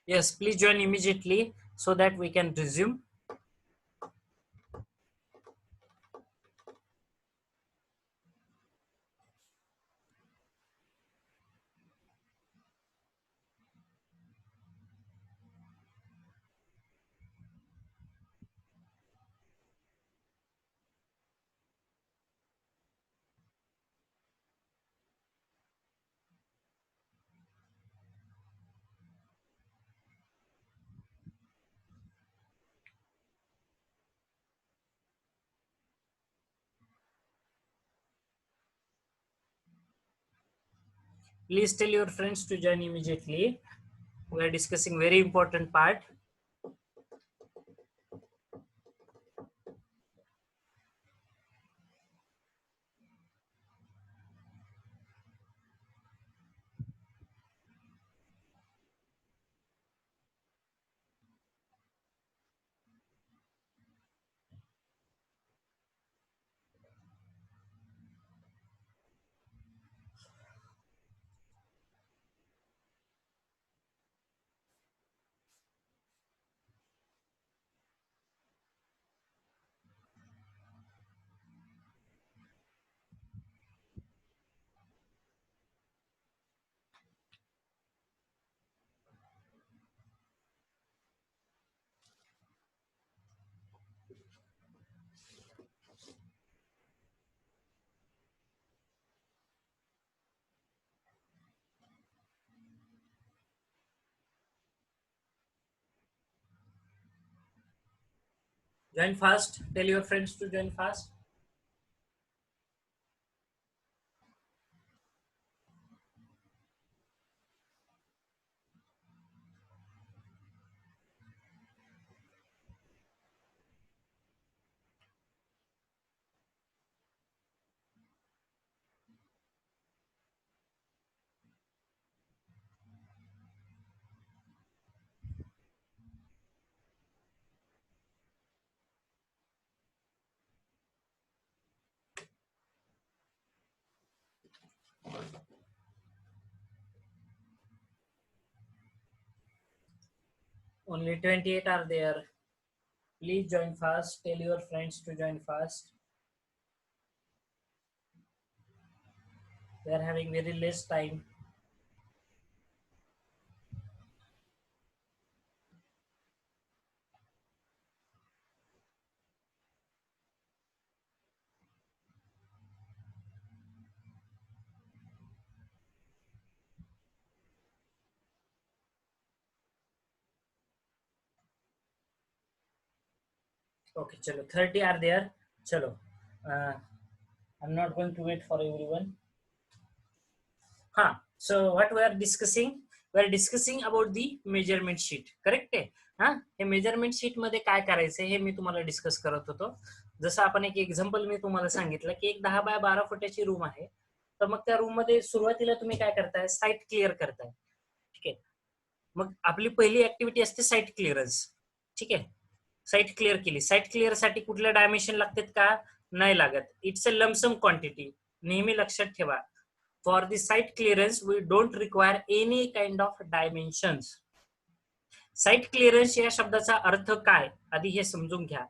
Yes, please join immediately so that we can resume. Please tell your friends to join immediately. We are discussing very important part. Join fast. Tell your friends to join fast. Only 28 are there. Please join fast. Tell your friends to join fast. We are having very less time. Okay, chalo. 30 are there. Chalo. Uh, I'm not going to wait for everyone. So what we are discussing? We are discussing about the measurement sheet. Correct आहे. हे measurement sheet मध्ये काय करायचं हे मी तुम्हाला discuss करत होतो. जसं आपण एक एक्झाम्पल मी तुम्हाला सांगितलं की एक 10 बाय 12 फुटाची रूम आहे. तर मग त्या रूम मध्ये सुरुवातीला तुम्ही काय करताय, साईट क्लिअर करताय. ठीक आहे. मग आपली पहिली ऍक्टिव्हिटी असते साईट क्लिअरन्स. ठीक आहे. साईट क्लिअर केली. साईट क्लिअर साठी कुठल्या डायमेन्शन लागतात का? नाही लागत. It's a lump sum quantity. नेहमी लक्षात ठेवा, for the site clearance we don't require any kind of dimensions. Site clearance या शब्दाचा अर्थ काय आधी हे समजून घ्या.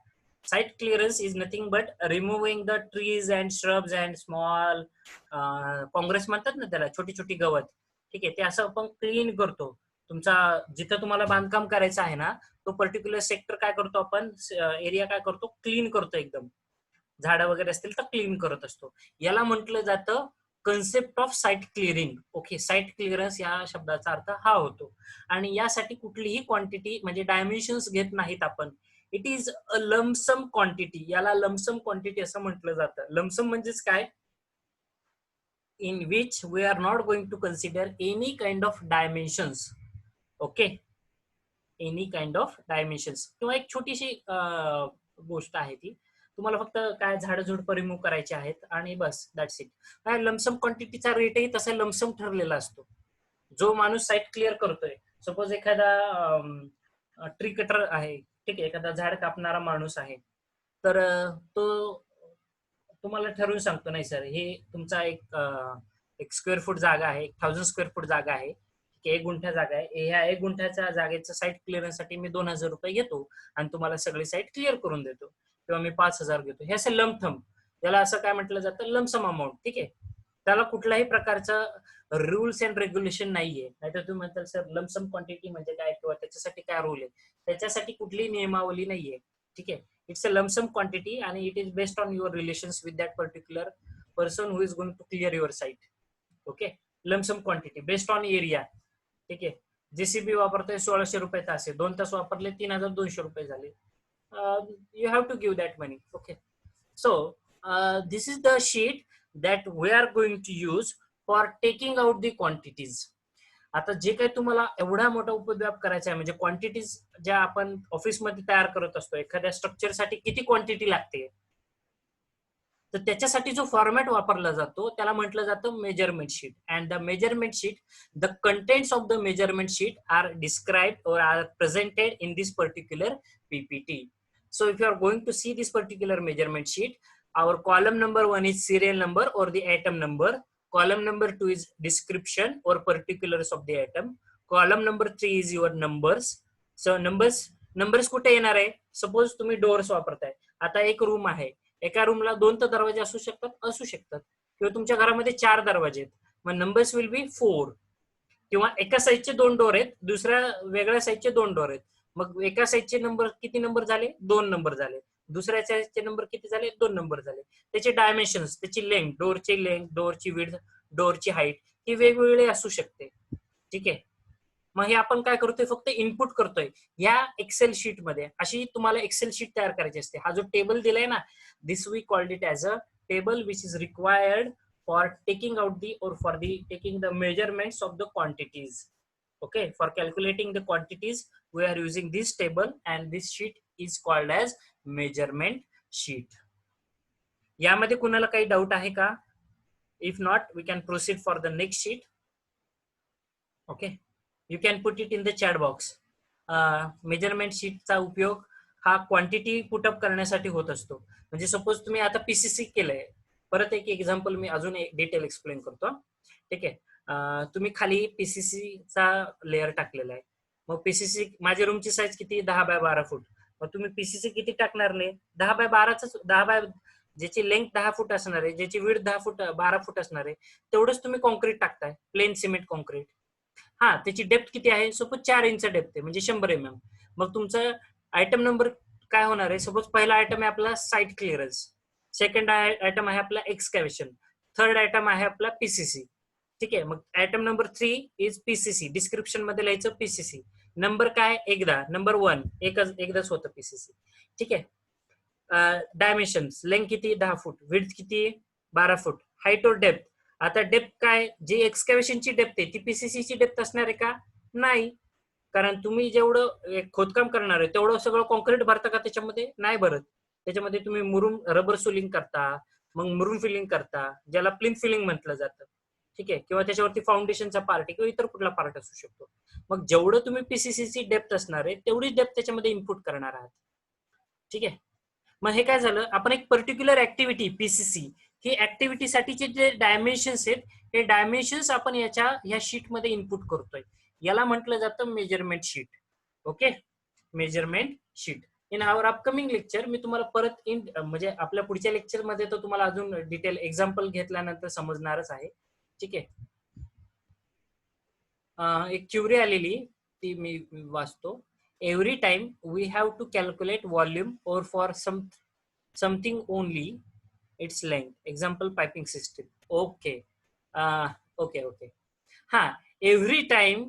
Site clearance is nothing but removing the trees and shrubs and small congress म्हणतात ना त्याला, छोटी छोटी गवत. ठीक आहे. ते असं आपण क्लीन करतो. तुमचा जिथं तुम्हाला बांधकाम करायचं आहे ना, तो पर्टिक्युलर सेक्टर काय करतो आपण, एरिया काय करतो, क्लीन करतो एकदम. झाडं वगैरे असतील तर क्लीन करत असतो. याला म्हटलं जातं concept of site clearing. Okay. Site clearance या शब्दाचा अर्थ हा होतो. आणि यासाठी कुठलीही क्वांटिटी म्हणजे डायमेन्शन्स घेत नाहीत आपण. It is a lump sum quantity. याला लमसम क्वांटिटी असं म्हटलं जातं. लमसम म्हणजेच काय, in which we are not going to consider any kind of dimensions. Okay. Any kind of dimensions. किंवा एक छोटीशी गोष्ट आहे ती, तुम्हाला फक्त काय झाडझुडपं रिमूव्ह करायचे आहेत आणि बस, दॅट्स इट. काय लमसम क्वांटिटीचा रेटही तसा लमसम ठरलेला असतो. जो माणूस साईट क्लिअर करतोय, सपोज एखादा ट्री कटर आहे, ठीक आहे, एखादा झाड कापणारा माणूस आहे, तर तो तुम्हाला ठरवून सांगतो, नाही सर हे तुमचा एक स्क्वेअर फूट जागा आहे, 1000 स्क्वेअर फूट जागा आहे. ठीक ठीक आहे, 1 गुंठा जागा आहे, ह्या 1 गुंठ्याच्या जागेचं साईट क्लिअरन्ससाठी मी 2,000 रुपये घेतो आणि तुम्हाला सगळी साईट क्लिअर करून देतो, किंवा मी 5,000 घेतो. हे असं लमथम, त्याला असं काय म्हटलं जातं, लमसम अमाऊंट. ठीक आहे, त्याला कुठल्याही प्रकारचं रूल्स अँड रेग्युलेशन नाहीये. नाहीतर तुम्ही म्हणताल सर लमसम क्वांटिटी म्हणजे काय, किंवा त्याच्यासाठी काय रूल आहे. त्याच्यासाठी कुठलीही नियमावली नाहीये. ठीक आहे, इट्स अ लमसम क्वांटिटी आणि it is based on your relations with that particular person who is going to clear your site. Okay, lump sum quantity based on area. ठीक आहे, जेसीबी वापरतोय 1,600 रुपये तास आहे, 2 तास वापरले 3,200 रुपये झाले. You have to give that money. Okay, so this is the sheet that we are going to use for taking out the quantities. आता जे काही तुम्हाला एवढा मोठा उपव्याप करायचा आहे, म्हणजे क्वांटिटीज ज्या आपण ऑफिसमध्ये तयार करत असतो, एखाद्या स्ट्रक्चरसाठी किती क्वांटिटी लागते, तर त्याच्यासाठी जो फॉर्मॅट वापरला जातो त्याला म्हटलं जातं measurement sheet. And the measurement sheet, the contents of the measurement sheet are described or are presented in this particular PPT. So if you are going to see this particular measurement sheet, our column number 1 is serial number or the item number. Column number 2 is description or particulars of the item. Column number 3 is your numbers. So numbers कुठे येणार आहे? Suppose तुम्ही doors वापरताय. आता एक room आहे, एका रूमला 2 तर दरवाजे असू शकतात, किंवा तुमच्या घरामध्ये 4 दरवाजे आहेत, मग नंबर्स विल बी 4. किंवा एका साईडचे 2 डोर आहेत, दुसऱ्या वेगळ्या साईडचे 2 डोर आहेत, मग एका साईडचे नंबर किती नंबर झाले? 2 नंबर झाले. दुसऱ्या साईडचे नंबर किती झाले? 2 नंबर झाले. त्याचे डायमेन्शन्स, त्याची लेंथ, डोरची विड्थ, डोरची हाईट ही वेगवेगळी असू शकते. ठीक आहे, मग हे आपण काय करतोय, फक्त इनपुट करतोय या एक्सेल शीट मध्ये. अशी तुम्हाला एक्सेल शीट तयार करायची असते. हा जो टेबल दिलाय ना, this we called it as a table which is required for taking out the or for the taking the measurements of the quantities. Okay, for calculating the quantities we are using this table, and this sheet is called as measurement sheet. यामध्ये कुणाला काही doubt आहे का? If not, we can proceed for the next sheet. Okay, you can put it in the chat box. Measurement शीटचा उपयोग हा quantity put up करण्यासाठी होत असतो. म्हणजे सपोज तुम्ही आता पीसीसी केलंय, परत एक एक्झाम्पल मी अजून एक डिटेल एक्सप्लेन करतो. ठीक आहे, तुम्ही खाली पीसीसीचा लेअर टाकलेला आहे, मग पीसीसी, माझ्या रूमची साईज किती? 10 बाय 12 फूट. मग तुम्ही पीसीसी किती टाकणार नाही? 10 बाय 12च, 10 बाय, ज्याची लेंथ 10 फूट असणार आहे, ज्याची विड्थ 12 फूट असणार आहे, तेवढंच तुम्ही कॉन्क्रीट टाकताय, प्लेन सिमेंट कॉन्क्रीट. हा, त्याची डेप्थ किती आहे? सपोज 4 इंच डेप्थ आहे, म्हणजे 100 mm. मग तुमचं आयटम नंबर काय होणार आहे? सपोज पहिला आयटम आहे आपला साईट क्लिअरन्स, सेकंड आयटम आहे आपला एक्सकॅव्हेशन, थर्ड आयटम आहे आपला पीसीसी. ठीक आहे, मग item number 3 is PCC. Description मध्ये लिहायचं पीसीसी. नंबर काय? एकदा, नंबर 1 एकदाच होतं पीसीसी. ठीक आहे, डायमेन्शन्स, लेंथ किती? 10 फूट, विड्थ किती? 12 फूट, हाईट और डेप्थ. आता डेप्थ काय? जी एक्सकॅव्हेशनची डेप्थ आहे ती पीसीसीची डेप्थ असणार आहे का? नाही, कारण तुम्ही जेवढं खोदकाम करणार आहे तेवढं सगळं कॉन्क्रीट भरता का त्याच्यामध्ये? नाही भरत. त्याच्यामध्ये तुम्ही मुरुम, रबर सोलिंग करता, मग मुरुम फिलिंग करता, ज्याला प्लिन फिलिंग म्हटलं जातं. ठीक आहे, किंवा त्याच्यावरती फाउंडेशनचा पार्ट किंवा इतर कुठला पार्ट असू शकतो. मग जेवढं तुम्ही पीसीसीची डेप्थ असणार आहे तेवढीच डेप्थ त्याच्यामध्ये इनपुट करणार आहात. ठीक आहे, मग हे काय झालं, आपण एक पर्टिक्युलर ऍक्टिव्हिटी पीसीसी, ही ऍक्टिव्हिटीसाठीचे जे डायमेन्शन्स आहेत, हे डायमेन्शन्स आपण ह्या शीट मध्ये इनपुट करतोय. याला म्हटलं जातं measurement sheet. Okay, measurement sheet. In our upcoming lecture मी तुम्हाला परत म्हणजे आपल्या पुढच्या लेक्चर मध्ये तर तुम्हाला अजून डिटेल एक्झाम्पल घेतल्यानंतर समजणारच आहे. ठीक आहे, एक क्युरी आलेली ती मी वाचतो. Every time we have to calculate volume or for something only its length. Example, piping system. Okay, okay. Every time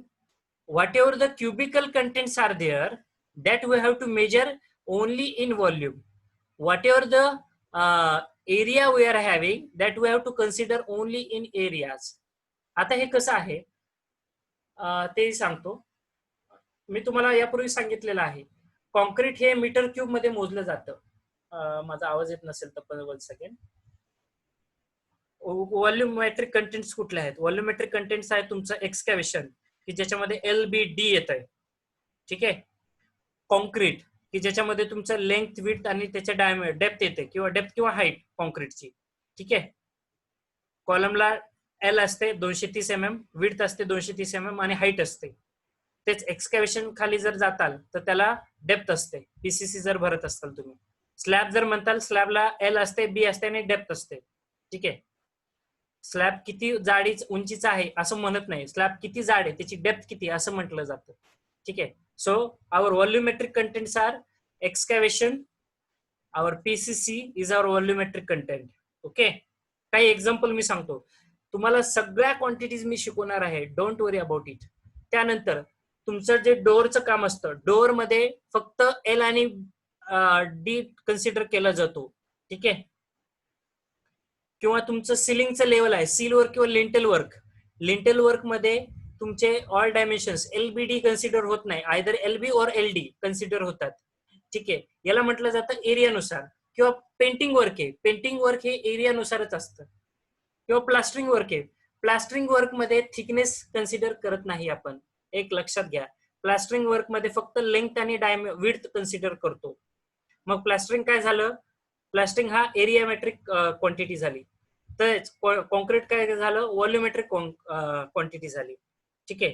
whatever the cubical contents are there, that we have to measure only in volume. Whatever the area we are having, that we have to consider only in areas. आता हे कसं आहे ते सांगतो. मी तुम्हाला यापूर्वी सांगितलेलं आहे, कॉन्क्रीट हे मीटर क्यूब मध्ये मोजलं जातं. माझा आवाज येत नसेल तर पण 1 सेकंड. व्हॉल्यूमेट्रिक कंटेंट्स कुठले आहेत? व्हॉल्यूमेट्रिक कंटेंट्स आहे तुमचं एक्सकॅव्हेशन, की ज्याच्यामध्ये LBD येत आहे. ठीक आहे, कॉन्क्रीट, की ज्याच्यामध्ये तुमचं लेंथ, विड्थ आणि त्याच्या डेप्थ येते, किंवा डेप्थ किंवा हाईट कॉन्क्रीटची. ठीक आहे, कॉलमला एल असते 230 mm, विड्थ असते 230 mm आणि हाईट असते. तेच एक्सकॅव्हेशन खाली जर जाताल तर त्याला डेप्थ असते. पीसीसी जर भरत असाल तुम्ही, स्लॅब जर म्हणताल स्लॅबला एल असते, बी असते आणि डेप्थ असते. ठीक आहे. स्लॅब किती जाडी उंचीचा आहे असं म्हणत नाही, स्लॅब किती जाड आहे त्याची डेप्थ किती असं म्हटलं जातं. ठीक आहे. So our volumetric contents are excavation, our PCC is our volumetric content. Okay. काही एक्झाम्पल मी सांगतो तुम्हाला, सगळ्या क्वांटिटीज मी शिकवणार आहे, डोंट वरी अबाउट इट. त्यानंतर तुमचं जे डोअरचं काम असतं, डोअर मध्ये फक्त एल आणि डी कन्सिडर केला जातो. ठीक आहे. किंवा तुमचं सिलिंगचं लेवल आहे, सील वर्क किंवा लिंटेल वर्क. लिंटेल वर्क मध्ये तुमचे ऑल डायमेन्शन्स एलबीडी कन्सिडर होत नाही, आयदर एलबी और एलडी कन्सिडर होतात. ठीक आहे. याला म्हटलं जातं एरियानुसार. किंवा पेंटिंग वर्क आहे, पेंटिंग वर्क हे एरियानुसारच असतं. किंवा प्लास्टरिंग वर्क आहे, प्लास्टरिंग वर्क मध्ये थिकनेस कन्सिडर करत नाही आपण, एक लक्षात घ्या. प्लास्टरिंग वर्क मध्ये फक्त लेंथ आणि विड्थ कन्सिडर करतो. मग प्लास्टरिंग काय झालं, प्लास्टरिंग हा एरियामेट्रिक क्वांटिटी झाली. तर कॉन्क्रीट काय झालं, व्हॉल्युमेट्रिक क्वांटिटी झाली. ठीक आहे.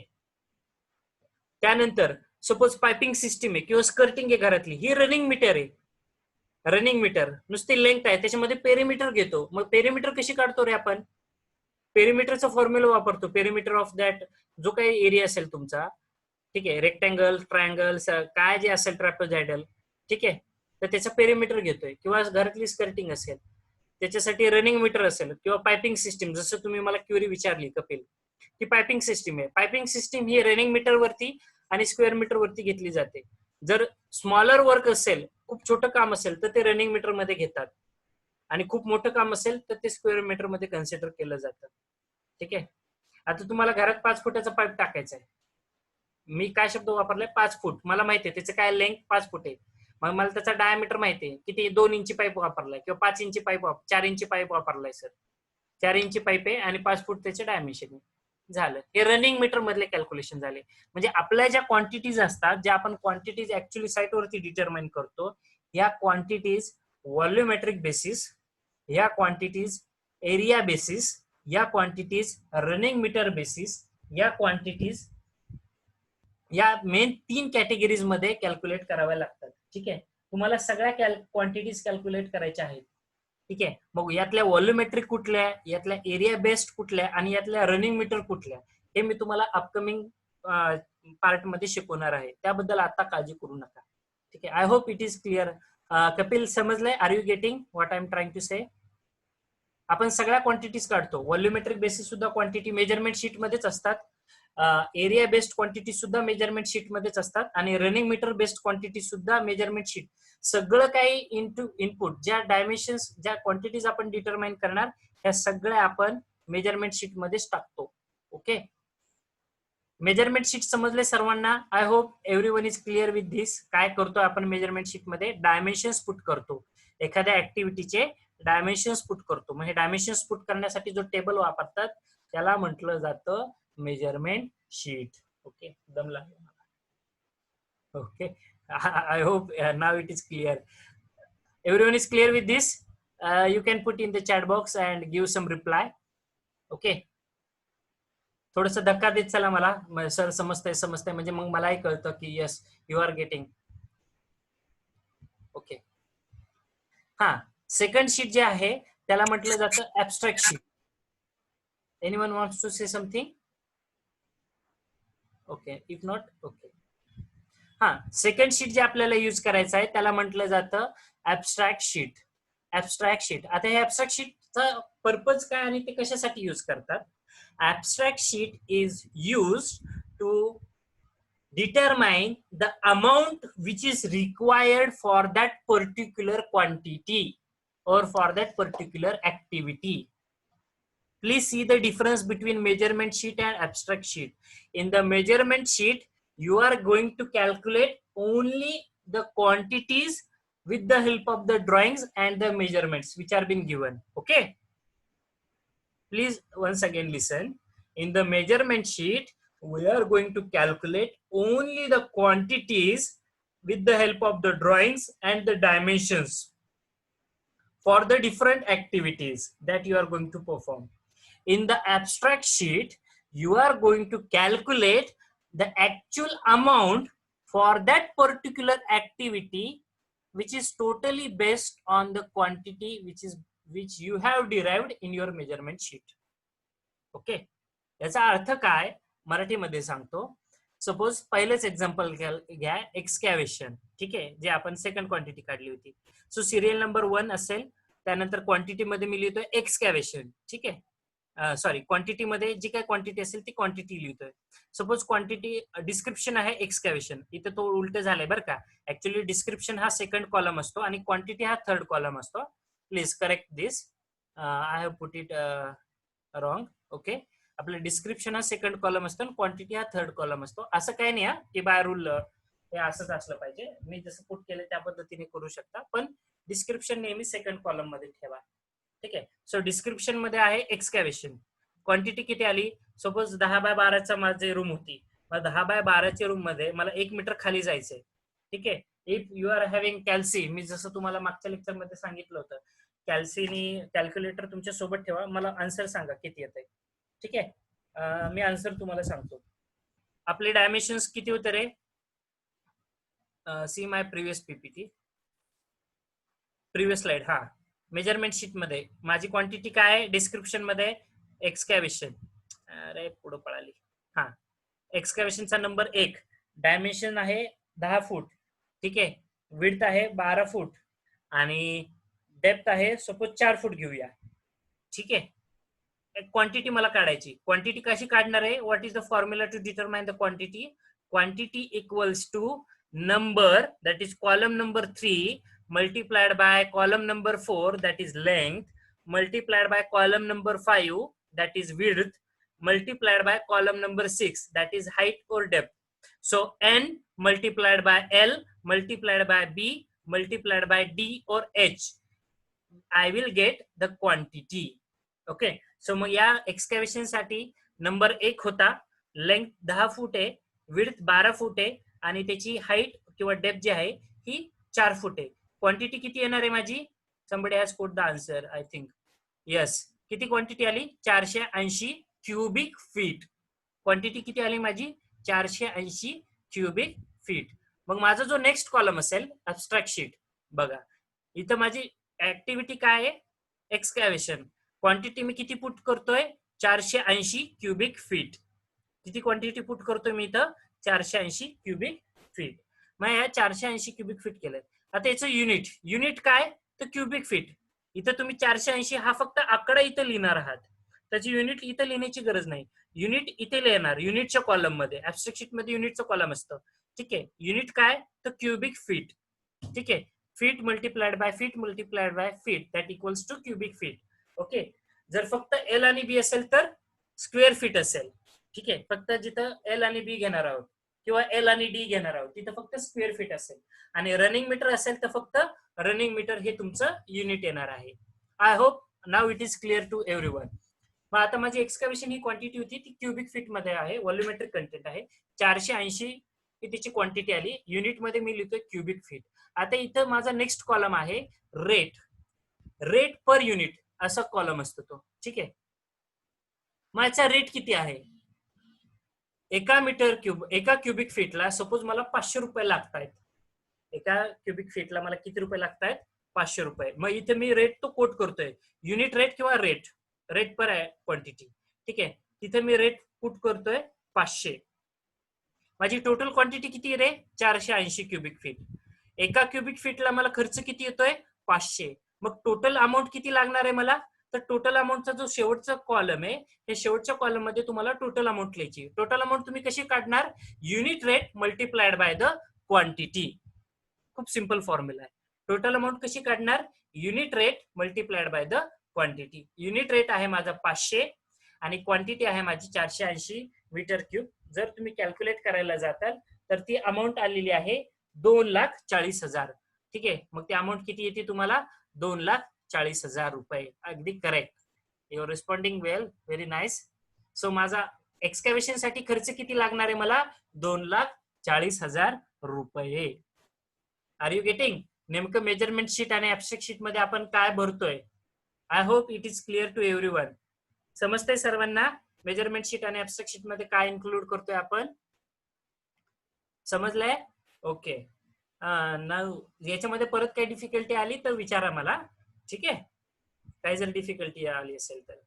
त्यानंतर सपोज पायपिंग सिस्टीम आहे किंवा स्कर्टिंग आहे घरातली, ही रनिंग मीटर आहे. रनिंग मीटर नुसती लेंथ आहे, त्याच्यामध्ये पेरिमीटर घेतो. मग पेरिमीटर कशी काढतो रे आपण, पेरिमीटरचा फॉर्म्युला वापरतो. पेरिमीटर ऑफ दॅट जो काही एरिया असेल तुमचा, ठीक आहे, रेक्टँगल, ट्रायंगल, काय जे असेल, ट्रॅपेझॉइडल, ठीक आहे, तर त्याचा पेरिमीटर घेतोय. किंवा घरातली स्कर्टिंग असेल त्याच्यासाठी रनिंग मीटर असेल. किंवा पायपिंग सिस्टीम, जसं तुम्ही मला क्युरी विचारली कपिल, की पायपिंग सिस्टीम आहे, पायपिंग सिस्टीम ही रनिंग मीटर वरती आणि स्क्वेअर मीटर वरती घेतली जाते. जर स्मॉलर वर्क असेल, खूप छोटं काम असेल, तर ते रनिंग मीटर मध्ये घेतात, आणि खूप मोठं काम असेल तर ते स्क्वेअर मीटर मध्ये कन्सिडर केलं जातं. ठीक आहे. आता तुम्हाला घरात 5 फुटाचा पाईप टाकायचा आहे, मी काय शब्द वापरलाय, 5 फूट. मला माहिती आहे त्याचं काय लेंथ 5 फूट आहे, मग मला त्याचा डायमीटर माहिती आहे किती, 2 इंची पाईप वापरलाय किंवा 5 इंची पाईप, 4 इंची पाईप वापरलाय सर, 4 इंची पाईप आहे आणि 5 फूट त्याचे डायमेन्शन झालं. हे रनिंग मीटर मधले कॅल्क्युलेशन झाले. म्हणजे आपल्या ज्या क्वांटिटीज असतात, ज्या आपण क्वांटिटीज ऍक्च्युअली साईटवरती डिटरमाइन करतो, या क्वांटिटीज व्हॉल्युमेट्रिक बेसिस, या क्वांटिटीज एरिया बेसिस, या क्वांटिटीज रनिंग मीटर बेसिस, या क्वांटिटीज या मेन 3 कॅटेगरीज मध्ये कॅल्क्युलेट कराव्या लागतात. ठीक आहे. तुम्हाला सगळ्या क्वांटिटीज कॅल्क्युलेट करायच्या आहेत. ठीक आहे. मग यातल्या व्हॉल्युमेट्रिक कुठल्या, यातल्या एरिया बेस्ड कुठल्या आणि यातल्या रनिंग मीटर कुठल्या, हे मी तुम्हाला अपकमिंग पार्ट मध्ये शिकवणार आहे. त्याबद्दल आता काळजी करू नका. ठीक आहे. I hope it is clear. Kapil समजलंय? Are you getting what I am trying to say? आपण सगळ्या क्वांटिटीज काढतो. व्हॉल्युमेट्रिक बेसिस सुद्धा क्वांटिटी मेजरमेंट शीट मध्येच असतात, एरिया बेस्ड क्वांटिटी सुद्धा मेजरमेंट शीट मध्येच असतात, आणि रनिंग मीटर बेस्ड क्वांटिटी सुद्धा मेजरमेंट शीट. सगळं काही इनपुट, ज्या डायमेन्शन्स, ज्या क्वांटिटीज आपण डिटरमाइन करणार, ह्या सगळ्या आपण मेजरमेंट शीट मध्येच टाकतो. ओके. मेजरमेंट शीट समजले सर्वांना? I hope everyone is clear with this. काय करतो आपण मेजरमेंट शीट मध्ये, डायमेन्शन्स पुट करतो, एखाद्या ऍक्टिव्हिटीचे डायमेन्शन्स पुट करतो. मग हे डायमेन्शन्स पुट करण्यासाठी जो टेबल वापरतात त्याला म्हटलं जातं मेजरमेंट शीट. ओके. दम लागला मला. Okay. I hope now it is clear. Everyone is clear with this? You can put in the chat box and give some reply. Okay. थोडस धक्का देत चला मला, सर समजतंय म्हणजे मग मलाही कळतं की yes you are getting. Okay. हा, सेकंड शीट जे आहे त्याला म्हटलं जातं abstract sheet. Anyone wants to say something? Okay, if not okay. हा, सेकंड शीट जे आपल्याला यूज करायचं आहे त्याला म्हटलं जातं ऍब्स्ट्रॅक्ट शीट. ऍब्स्ट्रॅक्ट शीट. आता हे ऍब्स्ट्रॅक्ट शीटचा पर्पज काय आणि ते कशासाठी यूज करतात? Abstract sheet is used to determine the amount which is required for that particular quantity or for that particular activity. Please see the difference between measurement sheet and abstract sheet. In the measurement sheet, you are going to calculate only the quantities with the help of the drawings and the measurements which are been given. Okay. Please once again listen. In the measurement sheet, we are going to calculate only the quantities with the help of the drawings and the dimensions for the different activities that you are going to perform. in the abstract sheet you are going to calculate the actual amount for that particular activity which is totally based on the quantity which you have derived in your measurement sheet. Okay, याचा अर्थ काय मराठीमध्ये सांगतो. Suppose पहिलेच example घ्या, एक्सकॅव्हेशन. ठीक आहे, जे आपण सेकंड क्वांटिटी काढली होती. सो सिरियल नंबर 1 असेल, त्यानंतर क्वांटिटी मध्ये मी लिहितोय एक्सकॅव्हेशन. ठीक आहे, सॉरी, क्वांटिटी मध्ये जी काय क्वांटिटी असेल ती क्वांटिटी लिहितोय. सपोज क्वांटिटी डिस्क्रिप्शन आहे एक्सकॅव्हेशन, इथं तो उलट झालाय बरं का. ऍक्च्युअली डिस्क्रिप्शन हा सेकंड कॉलम असतो आणि क्वांटिटी हा थर्ड कॉलम असतो. Please correct this, I have put it wrong. Okay, आपलं डिस्क्रिप्शन हा सेकंड कॉलम असतो आणि क्वांटिटी हा थर्ड कॉलम असतो. असं काही नाही हा की बाय रूल हे असंच असलं पाहिजे. मी जसं पुट केलं त्या पद्धतीने करू शकता, पण डिस्क्रिप्शन नेहमी सेकंड कॉलम मध्ये ठेवा. ठीक आहे. सो डिस्क्रिप्शन मध्ये आहे एक्सकॅव्हेशन. क्वांटिटी किती आली? सपोज 10x12 माझी रूम होती. 10x12 रूम मध्ये मला 1 मीटर खाली जायचंय. ठीक आहे. इफ यू आर हॅव्हिंग कॅल्सी, मी जसं तुम्हाला मागच्या लेक्चर मध्ये सांगितलं होतं, कॅल्सीनी कॅल्क्युलेटर तुमच्या सोबत ठेवा, मला आन्सर सांगा किती येत आहे. ठीक आहे, मी आन्सर तुम्हाला सांगतो. आपले डायमेन्शन्स किती होते रे? See my previous PPT, previous slide. हा, मेजरमेंट शीट मध्ये माझी क्वांटिटी काय आहे? डिस्क्रिप्शन मध्ये एक्सकॅव्हेशन. अरे पुढे पळाली. हा, एक्सकॅव्हेशनचा नंबर 1, डायमेन्शन आहे 10 फूट. ठीक आहे, विड्थ आहे 12 फूट आणि डेप्थ आहे सपोज 4 फूट घेऊया. ठीक आहे, क्वांटिटी मला काढायची. क्वांटिटी कशी काढणार आहे? What is the formula to determine the quantity? Quantity equals to number, that is column number 3 multiplied by column number 4, that is length, multiplied by column number 5, that is width, multiplied by column number 6, that is height or depth. So n multiplied by L multiplied by B multiplied by D or H, I will get the quantity. Okay, so मग या एक्सकॅव्हेशन साठी number 1 होता, length 10 फूट आहे, width 12 फूट आहे आणि त्याची height किंवा depth जी आहे ही 4 फूट आहे. क्वांटिटी किती येणार आहे माझी? Somebody has put the answer, I think. Yes, किती क्वांटिटी आली? 480 क्युबिक फीट. क्वांटिटी किती आली माझी? 480 क्युबिक फीट. मग माझा जो नेक्स्ट कॉलम असेल ऍब्स्ट्रॅक्ट शीट, बघा इथं माझी ऍक्टिव्हिटी काय आहे? एक्सकॅव्हेशन. क्वांटिटी मी किती पुट करतोय? 480 क्युबिक फीट. किती क्वांटिटी पुट करतोय मी इथं? 480 क्युबिक फीट. मग या 480 क्युबिक फीट केलंय. आता याचं युनिट काय? तर क्युबिक फीट. इथं तुम्ही 480 हा फक्त आकडा इथं लिहिणार आहात, त्याची युनिट इथं लिहिण्याची गरज नाही. युनिट इथे लिहिणार युनिटच्या कॉलम मध्ये. ऍब्स्ट्रॅक्ट शीट मध्ये युनिटचं कॉलम असतं. ठीक आहे, युनिट काय? तर क्युबिक फीट. ठीक आहे, feet multiplied by feet multiplied by feet, that equals to cubic feet. Okay, जर फक्त एल आणि बी असेल तर स्क्वेअर फीट असेल. ठीक आहे, फक्त जिथं एल आणि बी घेणार आहोत किंवा एल आणि डी घेणार आहोत तिथं फक्त स्क्वेअर फीट असेल. आणि रनिंग मीटर असेल तर फक्त रनिंग मीटर हे तुमचं युनिट येणार आहे. I hope now it is clear to everyone. मग आता माझी एक्सकॅव्हेशन ही क्वांटिटी होती ती क्युबिक फीट मध्ये आहे, व्हॉल्युमेट्रिक कंटेंट आहे. 480 ही तिची क्वांटिटी आली. युनिट मध्ये मी लिहितोय क्युबिक फीट. आता इथं माझा नेक्स्ट कॉलम आहे रेट. रेट पर युनिट असा कॉलम असतो तो. ठीक आहे, माझा रेट किती आहे? एका क्युबिक फीटला सपोज मला 500 रुपये लागतायत. एका क्युबिक फीटला मला किती रुपये लागतायत? 500 रुपये. मग इथे मी रेट तो कोट करतोय, युनिट रेट किंवा रेट पर क्वांटिटी. ठीक आहे, तिथे मी रेट पुट करतोय 500. माझी टोटल क्वांटिटी किती रे? 480 क्युबिक फीट. एका क्युबिक फीटला मला खर्च किती येतोय? 500. मग टोटल अमाऊंट किती लागणार आहे मला? तर टोटल अमाऊंटचा जो शेवटचा कॉलम आहे, त्या शेवटच्या कॉलम मध्ये तुम्हाला टोटल अमाऊंट लिहायची. टोटल अमाऊंट तुम्ही कशी काढणार? Unit rate multiplied by the quantity. खूप सिंपल फॉर्म्युला आहे. टोटल अमाऊंट कशी काढणार? Unit rate multiplied by the quantity. Unit rate आहे माझा 500 आणि क्वांटिटी आहे माझी 480 मीटर क्यूब. जर तुम्ही कॅल्क्युलेट करायला जाताल तर ती अमाऊंट आलेली आहे 2,40,000. ठीक आहे, मग ती अमाऊंट किती येते तुम्हाला? 2,40,000 रुपये. अगदी correct, your responding well, very nice. So माझा एक्सकॅव्हेशन साठी खर्च किती लागणार आहे मला? 2,40,000 रुपये. Are you getting? नेमकं मेजरमेंट शीट आणि ऍब्स्ट्रॅक्ट शीट मध्ये आपण काय भरतोय? I hope it is clear to everyone. समजतंय सर्वांना मेजरमेंट शीट आणि ऍब्स्ट्रॅक्ट शीट मध्ये काय इन्क्लूड करतोय आपण? समजलंय? ओके. याच्यामध्ये परत काही डिफिकल्टी आली तर विचारा मला, ठीक आहे? काही जर डिफिकल्टी आली असेल तर.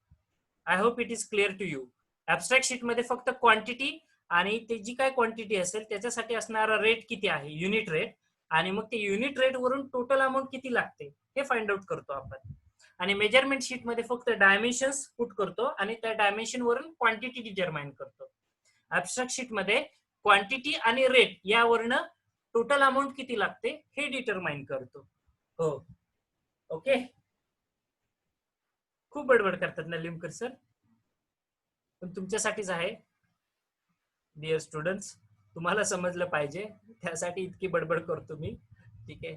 I hope it is clear to you. Abstract sheet मध्ये फक्त क्वांटिटी आणि ते जी काय क्वांटिटी असेल त्याच्यासाठी असणारा रेट किती आहे, युनिट रेट, आणि मग ते युनिट रेट वरून टोटल अमाऊंट किती लागते हे फाइंड आउट करतो आपण. आणि मेजरमेंट शीट मध्ये फक्त डायमेन्शन्स पुट करतो आणि त्या डायमेन्शन वरून क्वांटिटी डिटरमाइन करतो. ऍब्स्ट्रॅक्ट शीट मध्ये क्वांटिटी आणि रेट यावरनं टोटल अमाऊंट किती लागते हे डिटरमाइन करतो. हो, ओके. खूप बडबड करतात ना लिमकर सर, पण तुमच्यासाठीच आहे डिअर स्टुडंट्स. तुम्हाला समजलं पाहिजे त्यासाठी इतकी बडबड करतो मी, ठीक आहे?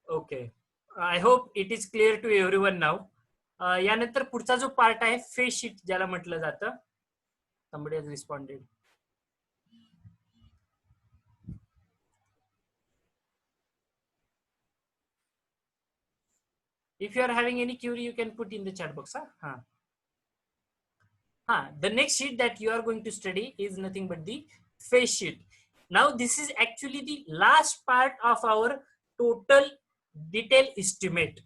Okay, I hope it is clear to everyone now. यानंतर पुढचा जो पार्ट आहे फेस शीट ज्याला म्हटलं जातं. somebody has responded. If you are having any query, you can put in the chat box. The next sheet that you are going to study is nothing but the face sheet. Now this is actually the last part of our total detail estimate.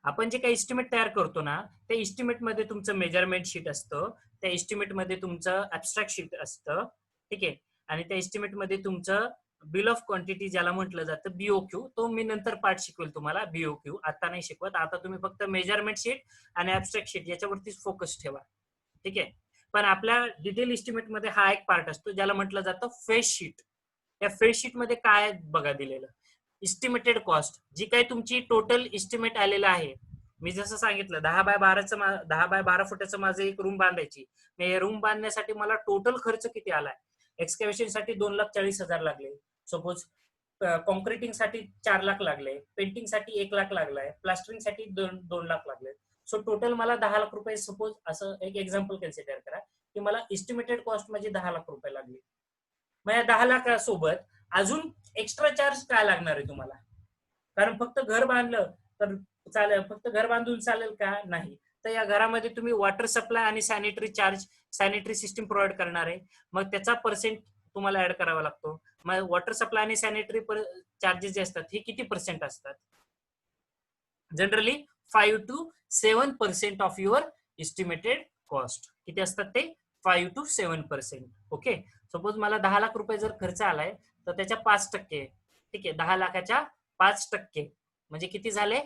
आपण जे काही estimate तयार करतो ना, त्या estimate मध्ये तुमचं measurement sheet असतं, त्या एस्टिमेट मध्ये तुमचं ऍब्स्ट्रॅक्ट शीट असतं, ठीक आहे? आणि त्या एस्टिमेट मध्ये तुमचं बिल ऑफ क्वांटिटी ज्याला म्हटलं जातं बीओक्यू, तो मी नंतर पार्ट शिकवेल तुम्हाला. बीओक्यू आता नाही शिकवत, आता तुम्ही फक्त मेजरमेंट शीट आणि ऍब्स्ट्रॅक्ट शीट याच्यावरतीच फोकस ठेवा, ठीक आहे? पण आपल्या डिटेल एस्टिमेट मध्ये हा एक पार्ट असतो ज्याला म्हटलं जातं फेस शीट. या फेस शीट मध्ये काय बघा दिलेलं, इस्टिमेटेड कॉस्ट, जी काही तुमची टोटल इस्टिमेट आलेलं आहे. मी जसं सांगितलं 10 बाय 12 फुटाचं माझं एक रूम बांधायची, रूम बांधण्यासाठी मला टोटल खर्च किती आलाय? एक्सकॅव्हेशन साठी 2,40,000 लागले सपोज, कॉन्क्रिटिंग साठी 4 लाख लागले, पेंटिंग साठी 1 लाख लागलाय, प्लास्टरिंग साठी 2 लाख लागले. सो टोटल मला 10 लाख रुपये सपोज, असं एक एक्झाम्पल कन्सिडर करा की मला इस्टिमेटेड कॉस्ट म्हणजे 10 लाख रुपये लागली. मग या 10 लाखासोबत अजून एक्स्ट्रा चार्ज काय लागणार आहे तुम्हाला? कारण फक्त घर बांधलं तर चालेल, फक्त घर बांधून चालेल का? नाही. तर या घरामध्ये तुम्ही वॉटर सप्लाय आणि sanitary charge, sanitary system provide करणार आहे, मग त्याचा पर्सेंट तुम्हाला ऍड करावा लागतो. मग वॉटर सप्लाय आणि सॅनिटरी चार्जेस जे असतात हे किती पर्सेंट असतात? Generally 5 to 7% of your estimated cost. किती असतात ते? 5 to 7%. ओके, सपोज मला 10 लाख रुपये जर खर्च आलाय तर त्याच्या 5%, ठीक आहे? 10 लाखाच्या 5% म्हणजे किती झाले?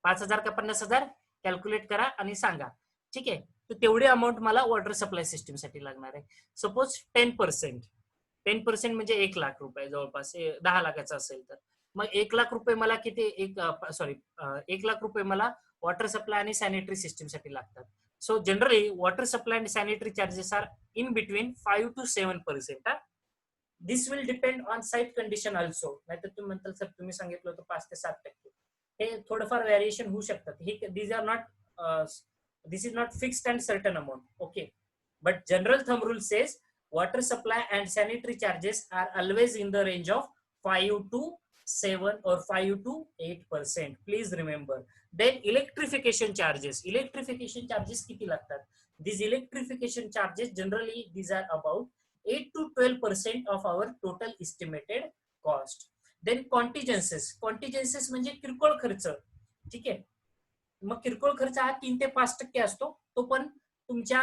5,000 का 50,000? कॅल्क्युलेट करा आणि सांगा, ठीक आहे? तर तेवढी अमाऊंट मला वॉटर सप्लाय सिस्टीम साठी लागणार आहे. सपोज 10% म्हणजे 1 लाख रुपये जवळपास, 10 लाखाचा असेल तर मग 1 लाख रुपये मला किती, 1 लाख रुपये मला वॉटर सप्लाय आणि सॅनिटरी सिस्टीम साठी लागतात. सो जनरली वॉटर सप्लाय आणि sanitary charges are in between 5 to 7%. This will depend on site condition also. नाहीतर तुम्ही म्हणताल सर तुम्ही सांगितलं होतं 5 ते 7%, हे थोडंफार व्हेरिएशन होऊ शकतात. हे this is not fixed and certain amount. Okay, but general thumb rule says water supply and sanitary charges are always in the range of 5 to 7 or 5 to 8%. Please remember. Then electrification charges. Electrification charges किती लागतात? These electrification charges generally these are about 8 to 12% of our total estimated cost. Then contingencies. Contingencies म्हणजे किरकोळ खर्च, ठीक आहे? मग किरकोळ खर्च हा 3 ते 5% असतो. तो पण तुमच्या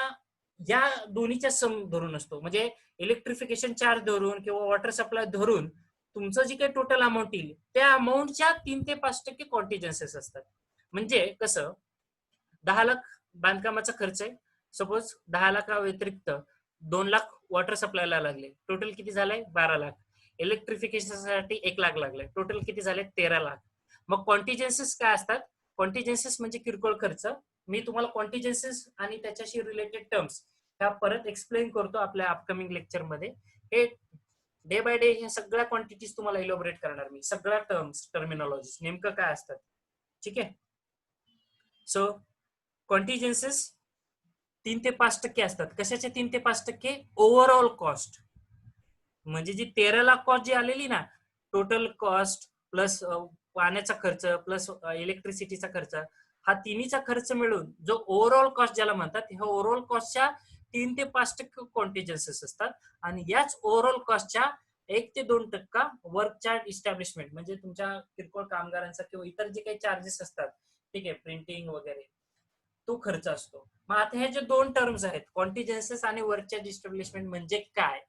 या दोन्हीच्या सम धरून असतो. म्हणजे इलेक्ट्रिफिकेशन चार्ज धरून किंवा वॉटर सप्लाय धरून तुमचं जी काही टोटल अमाऊंट येईल त्या अमाऊंटच्या 3 ते 5% कॉन्टिजन्सेस असतात. म्हणजे कसं, 10 लाख बांधकामाचा खर्च आहे, सपोज 10 लाखा व्यतिरिक्त 2 लाख वॉटर सप्लायला लागले, टोटल किती झालंय? 12 लाख. इलेक्ट्रिफिकेशनसाठी 1 लाख लागले, टोटल किती झाले? 13 लाख. मग कॉन्टिजन्सेस काय असतात? कॉन्टिजन्सेस म्हणजे किरकोळ खर्च. मी तुम्हाला कॉन्टिजन्सेस आणि त्याच्याशी रिलेटेड टर्म्स त्या परत एक्सप्लेन करतो आपल्या अपकमिंग लेक्चर मध्ये. हे डे बाय डे हे सगळ्या क्वांटिटीज तुम्हाला इलॉबरेट करणार मी, सगळ्या टर्म्स, टर्मिनॉलॉजी नेमकं काय असतात, ठीक आहे? सो कॉन्टिजन्सेस 3 ते 5% असतात. कशाचे 3 ते 5%? Overall cost. म्हणजे जी 13 लाख कॉस्ट जी आलेली ना, टोटल कॉस्ट प्लस पाण्याचा खर्च प्लस इलेक्ट्रिसिटीचा खर्च, हा तिन्हीचा खर्च मिळून जो ओव्हरऑल कॉस्ट ज्याला म्हणतात, ह्या ओव्हरऑल कॉस्टच्या 3 ते 5% कॉन्टिजन्सीस असतात आणि याच ओव्हरऑल कॉस्टच्या 1 ते 2% वर्कच्या इस्टॅब्लिशमेंट म्हणजे तुमच्या किरकोळ कामगारांचा किंवा इतर जे काही चार्जेस असतात, ठीक आहे, प्रिंटिंग वगैरे, तो खर्च असतो. मग आता हे जे दोन टर्म्स आहेत, कॉन्टिजन्सीस आणि वर्कच्या इस्टॅब्लिशमेंट म्हणजे काय,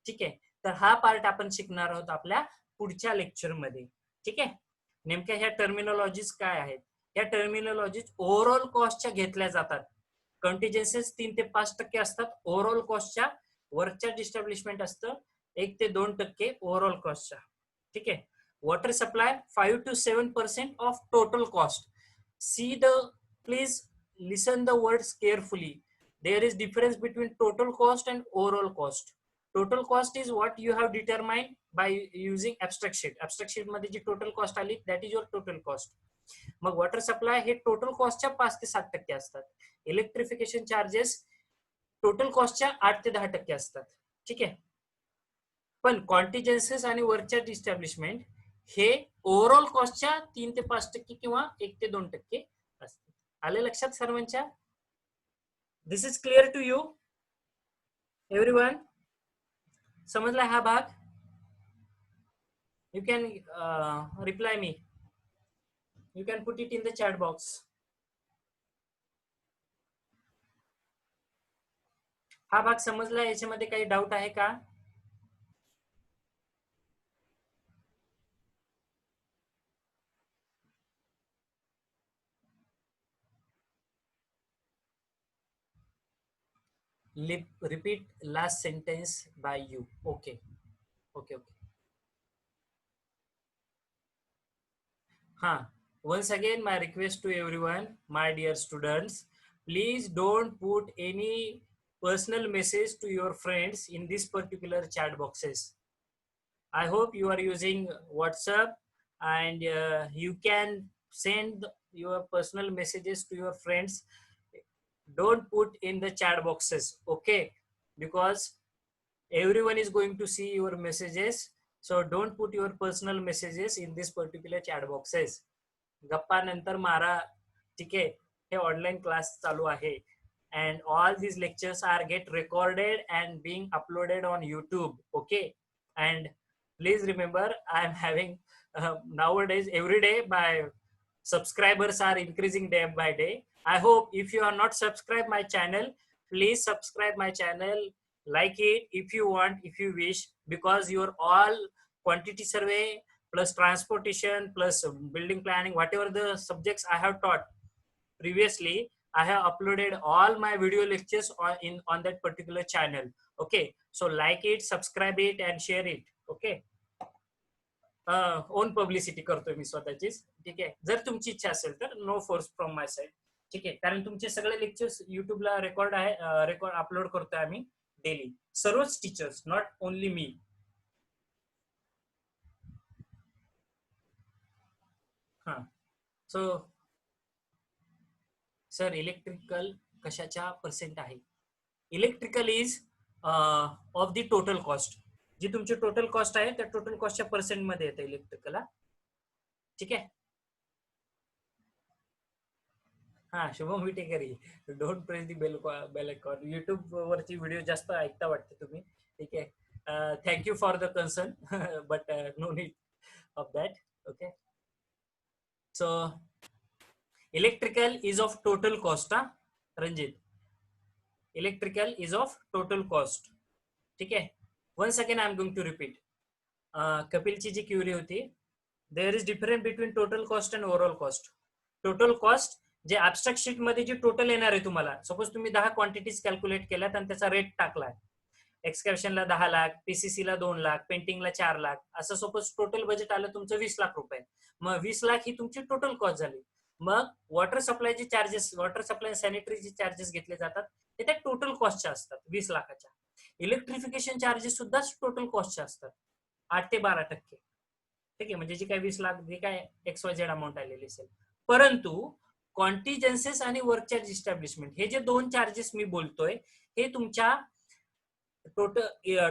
ठीक आहे, तर हा पार्ट आपण शिकणार आहोत आपल्या पुढच्या लेक्चरमध्ये. ठीक आहे, नेमक्या ह्या टर्मिनॉलॉजीज काय आहेत, या टर्मिनॉलॉजीज ओव्हरऑल कॉस्टच्या घेतल्या जातात. कॉन्टिजन्सीस 3 ते 5% असतात ओव्हरऑल कॉस्टच्या, वर्कच्या इस्टॅब्लिशमेंट असतं 1 ते 2% ओव्हरऑल कॉस्टच्या. ठीक आहे, water supply 5 to 7% of total cost. See the please listen the words carefully. There is difference between total cost and overall cost. Total cost is what you have determined by using abstract sheet. Abstract sheet मध्ये जी total cost आली, that is your total cost. मग water supply हे total कॉस्टच्या 5 ते 7% असतात. Electrification charges total कॉस्टच्या 8 ते 10% असतात. ठीक आहे, पण कॉन्टिजन्सीस आणि वर्कच्या इस्टॅब्लिशमेंट हे ओव्हरऑल कॉस्टच्या 3 ते 5% किंवा 1 ते 2% असतात. आले लक्षात सर्वांच्या? This is clear to you everyone? समजला हा भाग? You can reply me, you can put it in the chat box. हा भाग समजला? याच्यामध्ये काही डाऊट आहे का? Repeat last sentence by you. Okay. Okay. Once again, my request to everyone, my dear students, please don't put any personal message to your friends in this particular chat boxes. I hope you are using WhatsApp and you can send your personal messages to your friends. Don't put in the chat boxes, okay? Because everyone is going to see your messages. So don't put your personal messages in this particular chat boxes. गप्पा नंतर मारा, ठीक आहे? हे online class चालू आहे and all these lectures are get recorded and being uploaded on YouTube, okay? And please remember, I am having nowadays every day my subscribers are increasing day by day. I hope if you are not subscribed my channel, please subscribe my channel, like it if you want, if you wish, because your all quantity survey plus transportation plus building planning, whatever the subjects I have taught previously, I have uploaded all my video lectures on that particular channel. Okay, so like it, subscribe it and share it. Okay, on publicity करतोय मी स्वतःचीच. ठीक आहे, जर तुमची इच्छा असेल तर no force from my side. ठीक आहे, कारण तुमचे सगळे लेक्चर्स युट्यूबला रेकॉर्ड आहे, रेकॉर्ड अपलोड करतोय आम्ही डेली, सर्वच टीचर्स, नॉट ओनली मी. हा, सो सर इलेक्ट्रिकल कशाच्या पर्सेंट आहे? Electrical is of the total cost. जी तुमची टोटल कॉस्ट आहे त्या टोटल कॉस्टच्या पर्सेंट मध्ये येतं इलेक्ट्रिकल. ठीक आहे. हा, Shubham Vitekari, don't press the bell icon. YouTube वरची व्हिडिओ जास्त ऐकता वाटते तुम्ही. ठीक आहे, thank you for the concern but no need of that. Okay, so electrical is of total cost. Ranjit, electrical is of total cost. ठीक आहे, once again I am going to repeat. कपिलची जी क्युरी होती, there is difference between total cost and overall cost. Total cost जे abstract sheet मध्ये जी total येणार आहे तुम्हाला, सपोज तुम्ही 10 क्वांटिटीज कॅल्क्युलेट केल्यात आणि त्याचा रेट टाकलाय, एक्सकॅव्हेशनला 10 लाख, पीसीसीला 2 लाख, पेंटिंगला 4 लाख, असं सपोज टोटल बजेट आलं तुमचं 20 लाख रुपये. मग 20 लाख ही तुमची टोटल कॉस्ट झाली. मग वॉटर सप्लायचे चार्जेस, वॉटर सप्लाय सॅनिटरीचे चार्जेस घेतले जातात, ते त्या टोटल कॉस्टच्या असतात 20 लाखाच्या. इलेक्ट्रिफिकेशन चार्जेस सुद्धा टोटल कॉस्टच्या असतात 8 ते 12%. ठीक आहे, म्हणजे जी काय 20 लाख जी काय XYZ अमाऊंट आलेली असेल. परंतु कॉन्टिजन्सेस आणि वर्कच्या इस्टॅब्लिशमेंट हे जे दोन चार्जेस मी बोलतोय, हे तुमच्या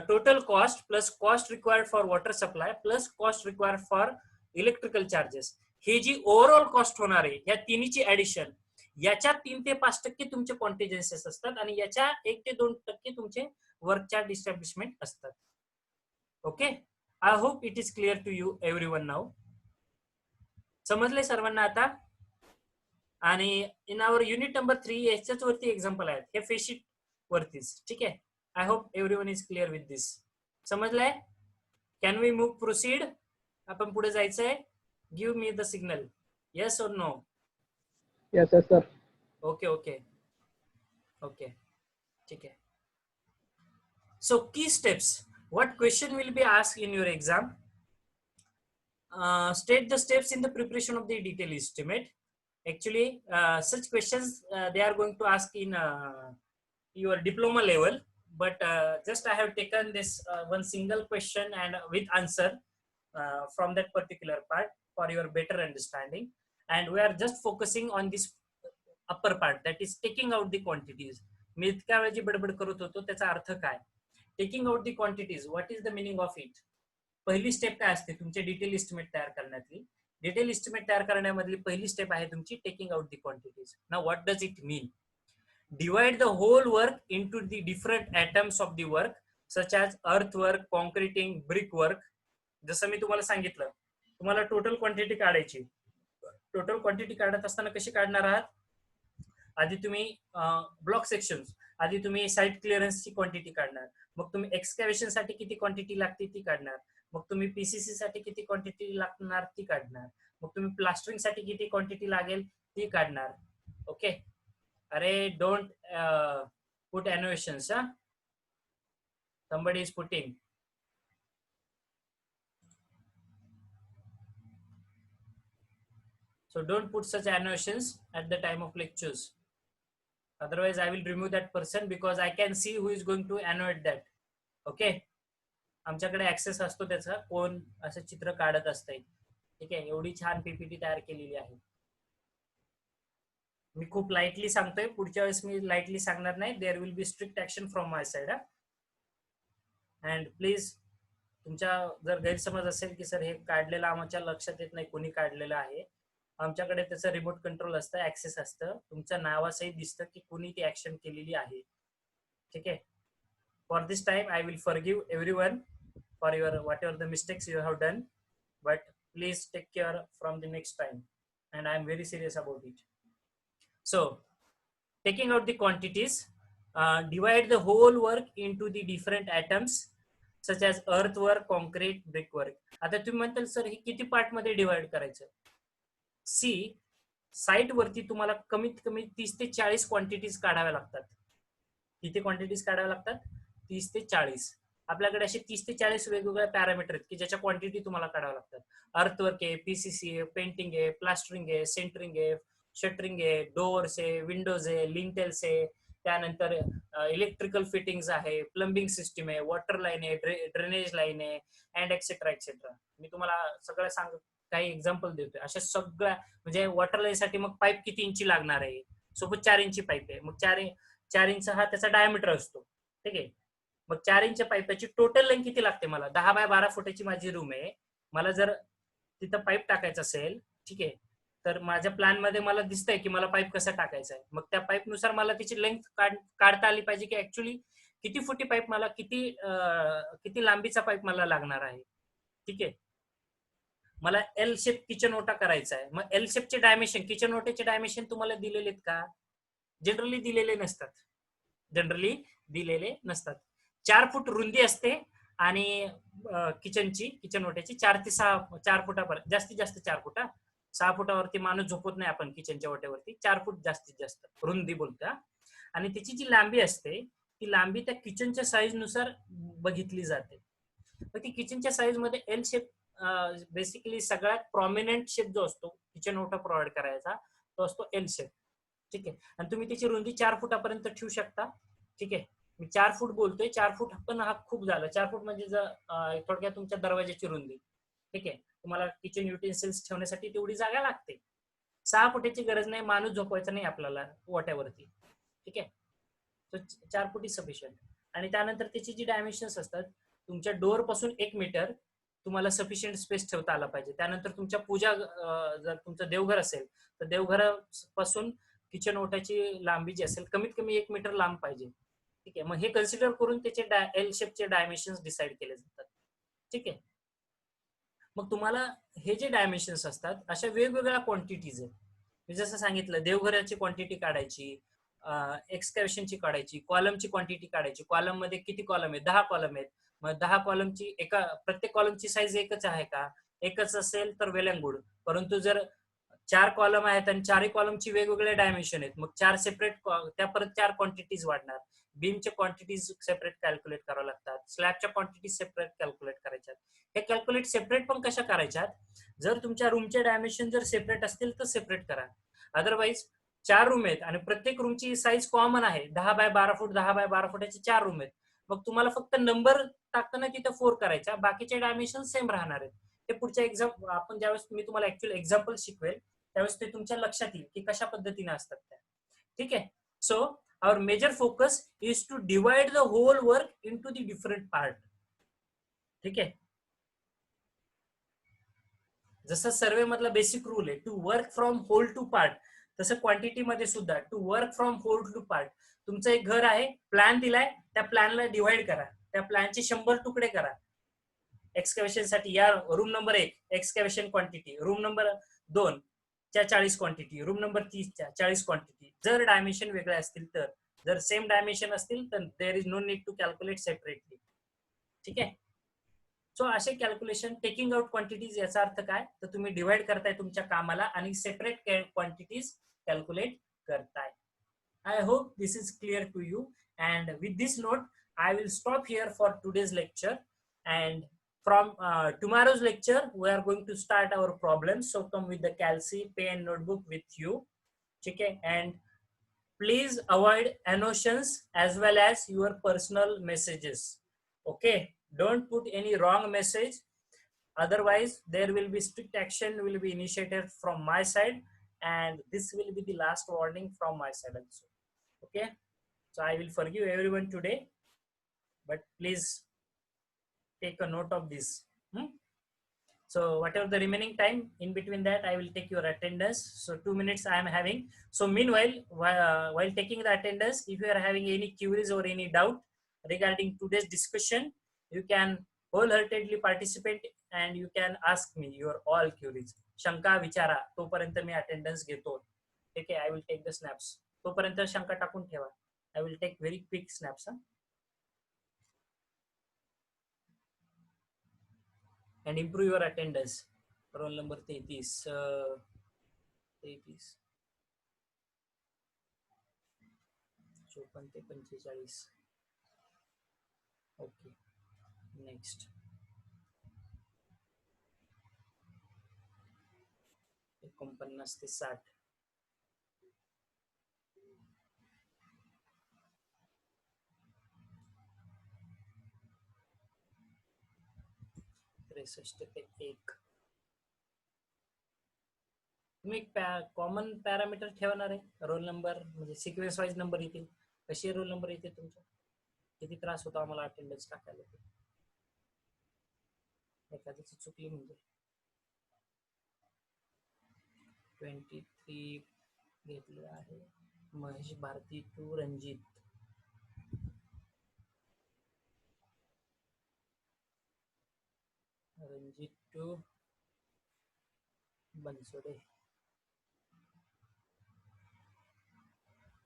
total cost plus cost required for water supply plus cost required for electrical charges, हे जी ओव्हरऑल कॉस्ट होणार आहे या तिन्हीची ऍडिशन, याच्या 3 ते 5% तुमचे कॉन्टिजेन्सीस असतात आणि याच्या 1 ते 2% तुमचे वर्क चार्ज इस्टॅब्लिशमेंट असतात. Okay, I hope it is clear to you everyone now. समजले सर्वांना आता? आणि इन आवर युनिट नंबर 3 याच्याच वरती एक्झाम्पल आहेत, हे फेसशीट वरतीच. ठीक आहे, I hope everyone is clear with this. समजलंय? Can we move proceed? आपण पुढे जायचंय. Give me the signal, yes or no? Yes yes sir. Okay okay okay, ठीक है. So key steps, what question will be asked in your exam? State the steps in the preparation of the detailed estimate. Actually such questions they are going to ask in your diploma level, but just I have taken this one single question and with answer from that particular part for your better understanding, and we are just focusing on this upper part, that is taking out the quantities. मी इतक्या वेळी बडबड करत होतो, त्याचा अर्थ काय? Taking out the quantities, what is the meaning of it? पहिली step काय असते तुमचे डिटेल इस्टिमेट तयार करण्यातली? डिटेल इस्टिमेट तयार करण्यामधली पहिली स्टेप आहे तुमची taking out the quantities. Now what does it mean? Divide the whole work into the different atoms of the work, such as earthwork, concreting, brickwork. जसं मी तुम्हाला सांगितलं, तुम्हाला टोटल क्वांटिटी काढायची. टोटल क्वांटिटी काढत असताना कशी काढणार आहात? आधी तुम्ही ब्लॉक सेक्शन, आधी तुम्ही साइट क्लिअरन्सची क्वांटिटी काढणार, मग तुम्ही एक्सकॅव्हेशन साठी किती क्वांटिटी लागते ती काढणार, मग तुम्ही पीसीसी साठी किती क्वांटिटी लागणार ती काढणार, मग तुम्ही प्लास्टरिंग साठी किती क्वांटिटी लागेल ती काढणार. ओके, अरे don't put annotations. Somebody is putting. So don't put such annotations at the time of lectures. Otherwise I will remove that person because I can see who is going to annotate that. Okay, आमच्याकडे access असतो त्याचा, कोण असं चित्र काढत असतंय. ठीक आहे, एवढी छान पीपीटी तयार केलेली आहे. मी खूप लाईटली सांगतोय, पुढच्या वेळेस मी लाईटली सांगणार नाही. There will be strict action from my side. And please, तुमच्या जर गैरसमज असेल की सर हे काढलेलं आमच्या लक्षात येत नाही कोणी काढलेलं आहे, आमच्याकडे त्याचं रिमोट कंट्रोल असतं, ऍक्सेस असतं, तुमच्या नावासहित दिसतं की कोणी ती ऍक्शन केलेली आहे. ठीक आहे, for this time I will forgive everyone for your whatever the mistakes you have done, but please take care from the next time, and I am very serious about it. So taking out the quantities, divide the whole work into the different atoms such as earthwork, concrete, brickwork. आता तुम्ही म्हणताल sir हे किती part मध्ये divide करायचं? C, site वरती तुम्हाला कमीत कमी 30 ते 40 क्वांटिटीज काढाव्या लागतात. किती क्वांटिटीज काढाव्या लागतात? 30 ते 40. आपल्याकडे असे 30 ते 40 वेगवेगळ्या पॅरामीटर आहेत की ज्याच्या क्वांटिटी तुम्हाला काढाव्या लागतात. अर्थवर्क आहे, पीसीसी आहे, पेंटिंग आहे, प्लास्टरिंग आहे, सेंटरिंग आहे, शटरिंग आहे, डोअर्स आहे, विंडोज आहे, लिंटेल्स आहे, त्यानंतर इलेक्ट्रिकल फिटिंग्स आहे, प्लंबिंग सिस्टीम आहे, वॉटर लाईन आहे, ड्रेनेज लाईन आहे, अँड एक्सेट्रा एक्सेट्रा. मी तुम्हाला सगळं काही एक्झाम्पल देतोय. अशा सगळ्या म्हणजे वॉटर लाईन साठी मग पाईप किती इंची लागणार आहे? सोबत 4 इंची पाईप आहे, मग 4 इंच हा त्याचा डायमीटर असतो. ठीक आहे, मग 4 इंच पाईपाची टोटल लेंथ किती लागते? मला 10 बाय 12 फुटाची माझी रूम आहे, मला जर तिथं पाईप टाकायचं असेल, ठीक आहे, तर माझ्या प्लॅन मध्ये मला दिसतंय की मला पाईप कसा टाकायचा आहे. मग त्या पाईप नुसार मला त्याची लेंथ काढता आली पाहिजे की ऍक्च्युली किती फुटी पाईप मला, किती लांबीचा पाईप मला लागणार आहे. ठीक आहे, मला एल शेप किचन ओटा करायचा आहे, मग एल शेपचे डायमेन्शन, किचन ओट्याचे डायमेन्शन तुम्हाला दिलेले आहेत का? जनरली दिलेले नसतात. जनरली दिलेले नसतात. 4 फूट रुंदी असते आणि किचन ओट्याची 4 ते 4 फुटापर्यंत, जास्तीत जास्त 4 फूट. 6 फुटावरती माणूस झोपत नाही आपण किचनच्या ओट्यावरती. 4 फूट जास्तीत जास्त रुंदी बोलता. आणि त्याची जी लांबी असते ती लांबी त्या किचनच्या साईज नुसार बघितली जाते. तर ती किचनच्या साईज मध्ये एल शेप बेसिकली सगळ्यात प्रॉमिनंट शेप जो असतो किचन ओटा प्रोव्हाइड करायचा तो असतो एल शेप. ठीक आहे, आणि तुम्ही त्याची रुंदी 4 फुटापर्यंत ठेवू शकता. ठीक आहे, मी 4 फूट बोलतोय, 4 फूट पण हा खूप झाला. 4 फूट म्हणजे थोडक्यात तुमच्या दरवाजाची रुंदी. ठीक आहे, तुम्हाला किचन युटेन्सिल्स ठेवण्यासाठी तेवढी जागा लागते. 6 फुटाची गरज नाही, माणूस झोपवायचा नाही आपल्याला ओट्यावरती. ठीक आहे, तर 4 फूट इज सफिशियंट. आणि त्यानंतर त्याची जी डायमेन्शन्स असतात, तुमच्या डोअर पासून 1 मीटर तुम्हाला सफिशियंट स्पेस ठेवता आला पाहिजे. त्यानंतर तुमच्या पूजा जर तुमचं देवघर असेल तर देवघरापासून किचन ओट्याची लांबी जी असेल कमीत कमी 1 मीटर लांब पाहिजे. ठीक आहे. मग हे कन्सिडर करून त्याचे एल शेपचे डायमेन्शन्स डिसाईड केले जातात. ठीक आहे. मग तुम्हाला हे जे डायमेन्शन्स असतात अशा वेगवेगळ्या क्वांटिटीज आहेत. मी जसं सांगितलं देवघराची क्वांटिटी काढायची, एक्सकॅव्हेशनची काढायची, कॉलमची क्वांटिटी काढायची. कॉलम मध्ये किती कॉलम आहेत? 10 कॉलम आहेत. मग 10 कॉलमची प्रत्येक कॉलमची साईज एकच आहे का? एकच असेल तर वेल अँड गुड. परंतु जर 4 कॉलम आहेत आणि 4ही कॉलमची वेगवेगळे डायमेन्शन आहेत, मग 4 सेपरेट त्या परत 4 क्वांटिटीज वाढणार. बीमचे क्वांटिटीज सेपरेट कॅल्क्युलेट करावं लागतात. स्लॅबच्या क्वांटिटीज सेपरेट कॅल्क्युलेट करायच्या. हे कॅल्क्युलेट सेपरेट पण कशा करायच्यात? जर तुमच्या रूमचे डायमेन्शन जर सेपरेट असतील तर सेपरेट करा. अदरवाईज 4 रूम आहेत आणि प्रत्येक रूमची साईज कॉमन आहे. 10 बाय 12 फूट 10 बाय 12 फुटाचे 4 रूम आहेत. मग तुम्हाला फक्त नंबर टाकताना तिथं 4 करायचा, बाकीचे डायमेन्शन सेम राहणार आहेत. ते पुढच्या एक्झाम आपण ज्यावेळेस मी तुम्हाला ऍक्च्युअली एक्झाम्पल शिकवेल त्यावेळेस ते तुमच्या लक्षात येईल की कशा पद्धतीने असतात त्या. ठीक आहे. So our major focus is to divide the whole work into the different part. ठीक आहे. जसं सर्वे मधला बेसिक रूल आहे to work from whole to part, तसं क्वांटिटी मध्ये सुद्धा to work from whole to part. तुमचं एक घर आहे, प्लॅन दिलाय, त्या प्लॅनला डिवाइड करा, त्या प्लॅनचे 100 तुकडे करा. एक्सकॅव्हेशन साठी या room number 1 excavation quantity, room number 2 च्या 40 क्वांटिटी, रूम नंबर 30 च्या 40 क्वांटिटी. जर डायमेन्शन वेगळे असतील तर, जर सेम डायमेन्शन असतील तर there is no need to calculate separately. ठीक आहे. सो असे कॅल्क्युलेशन टेकिंग आउट क्वांटिटीज याचा अर्थ काय तर तुम्ही डिवाइड करताय तुमच्या कामाला आणि सेपरेट क्वांटिटीज कॅल्क्युलेट करताय. I hope this is clear to you, and with this note I will stop here for today's lecture, and from tomorrow's lecture we are going to start our problems. So come with the calci pen notebook with you. Okay, and please avoid annotations as well as your personal messages. Okay, don't put any wrong message, otherwise there will be strict action will be initiated from my side, and this will be the last warning from my side also. Okay, so I will forgive everyone today, but please take a note of this. So whatever the remaining time in between that I will take your attendance. So 2 minutes I am having. So meanwhile while taking the attendance, if you are having any queries or any doubt regarding today's discussion, you can wholeheartedly participate and you can ask me your all queries. शंका विचारा, तोपर्यंत मी attendance घेतो. ठीक आहे. I will take the snaps. तोपर्यंत शंका टाकून ठेवा. I will take very quick snaps. And improve your attendance. Roll number 33. 33. 54 ते 45. Okay. Next. 49 ते 60. 63 ते 1. तुम्ही कॉमन पॅरामीटर ठेवणार आहे रोल नंबर, म्हणजे सिक्वेन्स वाईज नंबर येतील. कशी रोल नंबर येते तुमचा? किती त्रास होतो आम्हाला अटेंडन्स टाकायला, एखाद्याची चुकली म्हणजे. 23 घेतलं आहे. Mahesh Bharati to Ranjit. Ranjit to Bansode.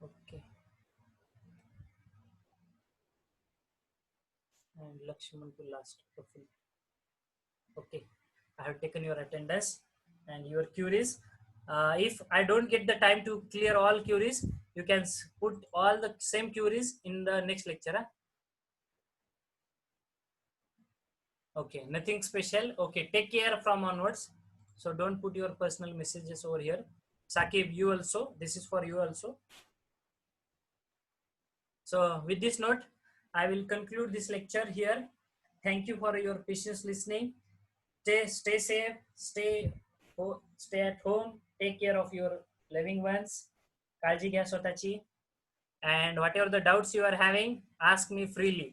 Okay. And Lakshman to last. Okay. I have taken your attendance and your queries. If I don't get the time to clear all queries, you can put all the same queries in the next lecture. Huh? Okay. Nothing special. Okay. Take care from onwards. So don't put your personal messages over here. Sakib, you also. This is for you also. So with this note, I will conclude this lecture here. Thank you for your patience listening. Stay safe, stay at home, take care of your loving ones. काळजी घ्या स्वतःची. And whatever the doubts you are having, ask me freely.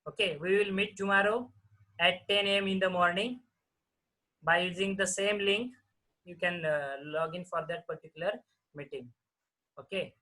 Okay, we will meet tomorrow at 10 a.m. in the morning. By using the same link, you can log in for that particular meeting. Okay.